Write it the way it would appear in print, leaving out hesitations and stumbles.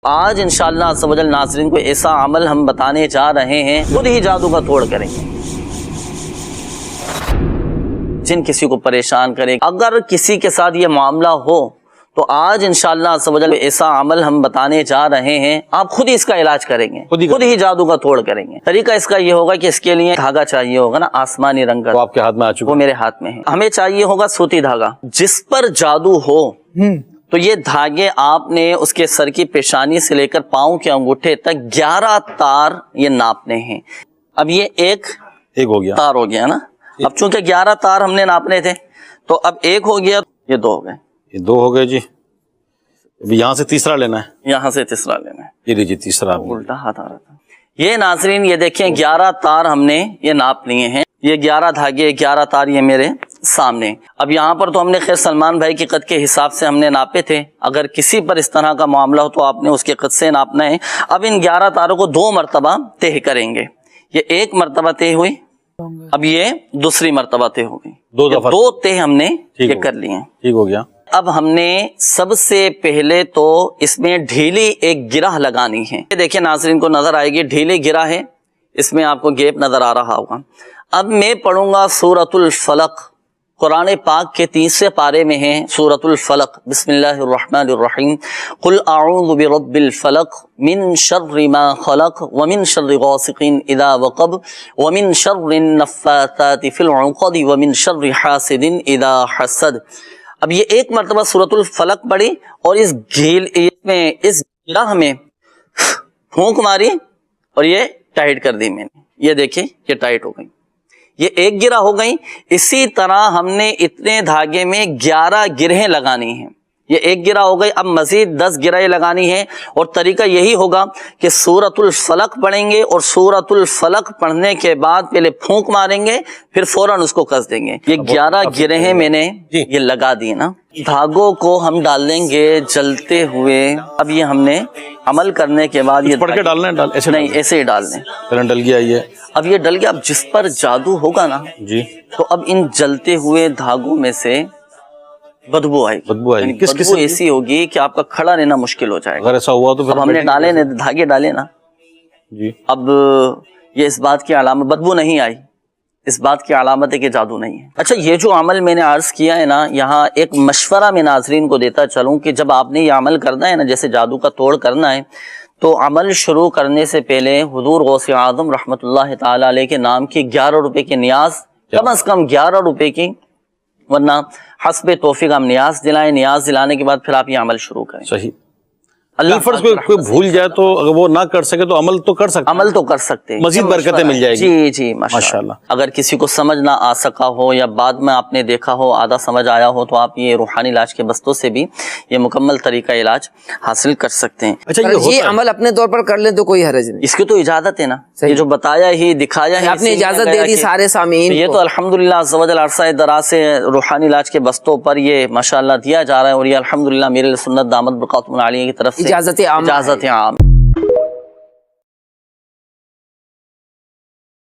آج انشاءاللہ عز و جل ناظرین کو ایسا عمل ہم بتانے جا رہے ہیں، خود ہی جادو کا توڑ کریں گے۔ جن کسی کو پریشان کرے، اگر کسی کے ساتھ یہ معاملہ ہو تو آج انشاءاللہ عز و جل ایسا عمل ہم بتانے جا رہے ہیں، آپ خود ہی اس کا علاج کریں گے، خود ہی جادو کا توڑ کریں گے۔ طریقہ اس کا یہ ہوگا کہ اس کے لیے دھاگا چاہیے ہوگا نا، آسمانی رنگ کا، وہ آپ کے ہاتھ میں آ چکا، وہ میرے ہاتھ میں ہے۔ ہمیں چاہیے ہوگا سوتی دھاگا، جس پر جادو ہو تو یہ دھاگے آپ نے اس کے سر کی پیشانی سے لے کر پاؤں کے انگوٹھے تک 11 تار یہ ناپنے ہیں۔ اب یہ ایک ہو گیا، تار ہو گیا نا، اب چونکہ 11 تار ہم نے ناپنے تھے تو اب ایک ہو گیا، یہ 2 ہو گئے، یہ 2 ہو گئے جی۔ اب یہاں سے تیسرا لینا ہے، یہاں سے تیسرا لینا ہے، یہ لیجیے تیسرا۔ الٹا ہاتھ آ رہا تھا۔ یہ ناظرین یہ دیکھیں 11 تار ہم نے یہ ناپ لیے ہیں، یہ 11 دھاگے 11 تار یہ میرے سامنے۔ اب یہاں پر تو ہم نے خیر سلمان بھائی کے قد کے حساب سے ہم نے ناپے تھے، اگر کسی پر اس طرح کا معاملہ ہو تو آپ نے اس کے قد سے ناپنا ہے۔ اب ان 11 تاروں کو 2 مرتبہ طے کریں گے، یہ ایک مرتبہ طے ہوئی، اب یہ دوسری مرتبہ طے ہو گئی، 2 طے ہم نے یہ کر لیے ہیں۔ ٹھیک ہو گیا۔ اب ہم نے سب سے پہلے تو اس میں ڈھیلی ایک گرہ لگانی ہے، دیکھیں ناظرین کو نظر آئے گی ڈھیلی گرہ ہے، اس میں آپ کو گیپ نظر آ رہا ہوگا۔ اب میں پڑھوں گا سورۃ الفلق، قرآن پاک کے 30ویں پارے میں ہے سورۃ الفلق۔ بسم اللہ الرحمن الرحیم، قل اعوذ برب الفلق من شر ما خلق ومن شر غاسق اذا وقب ومن شر النفاثات فی العقد ومن شر حاسد اذا حسد۔ اب یہ ایک مرتبہ سورۃ الفلق پڑھی اور اس گرہ میں پھونک ماری اور یہ ٹائٹ کر دی میں نے، یہ دیکھیں یہ ٹائٹ ہو گئی، یہ ایک گرہ ہو گئی۔ اسی طرح ہم نے اتنے دھاگے میں 11 گرہیں لگانی ہیں، یہ ایک گرہ ہو گئی، اب مزید 10 گرہیں لگانی ہے، اور طریقہ یہی ہوگا کہ سورۃ الفلق پڑھیں گے اور سورۃ الفلق پڑھنے کے بعد پہلے پھونک ماریں گے، پھر فوراً اس کو کس دیں گے۔ یہ 11 گرہیں میں نے یہ لگا دی نا، دھاگوں کو ہم ڈال لیں گے جلتے ہوئے۔ اب یہ ہم نے عمل کرنے کے بعد یہ پڑھ کے ڈالنا ہے، نہیں ایسے ہی ڈال دیں، ڈل گیا یہ، اب یہ ڈل گیا۔ اب جس پر جادو ہوگا نا جی تو اب ان جلتے ہوئے دھاگوں میں سے بدبو آئے گی، بدبو آئے گی، کس بدبو ایسی ہوگی کہ آپ کا کھڑا رہنا مشکل ہو جائے گا۔ اگر ایسا ہوا تو پھر اب ہم نے ڈالے نا دھاگے ڈالے نا، جی اب یہ اس بات کی علامت، بدبو نہیں آئی، اس بات کی علامت ہے کہ جادو نہیں ہے۔ اچھا یہ جو عمل میں نے عرض کیا ہے نا، یہاں ایک مشورہ میں ناظرین کو دیتا چلوں کہ جب آپ نے یہ عمل کرنا ہے نا، جیسے جادو کا توڑ کرنا ہے، تو عمل شروع کرنے سے پہلے حضور غوث اعظم رحمۃ اللہ تعالی علیہ کے نام کی 11 روپے کی نیاز، کم از کم 11 روپے کی، ورنہ حسب توفیق ہم نیاز دلائیں، نیاز دلانے کے بعد پھر آپ یہ عمل شروع کریں۔ صحیح۔ اللہ فرض کوئی بھول جائے تو اگر وہ نہ کر سکے تو عمل تو کر سکتے، عمل تو کر سکتے ہیں، مزید برکتیں مل جائے گی۔ جی جی ماشاءاللہ۔ اگر کسی کو سمجھ نہ آ سکا ہو یا بعد میں آپ نے دیکھا ہو آدھا سمجھ آیا ہو تو آپ یہ روحانی علاج کے بستوں سے بھی یہ مکمل طریقہ علاج حاصل کر سکتے ہیں۔ اچھا یہ عمل اپنے طور پر کر لیں تو کوئی حرج نہیں، اس کی تو اجازت ہے نا، یہ جو بتایا ہی دکھایا ہے، آپ نے اجازت دے دی سارے سامعین یہ تو الحمدللہ عز و جل عرصہ دراز سے روحانی علاج کے بستوں پر یہ ماشاءاللہ دیا جا رہا ہے، اور یہ الحمدللہ میرے سنت دامت برکاتہم عالیہ کی طرف سے اجازت عام اجازت عام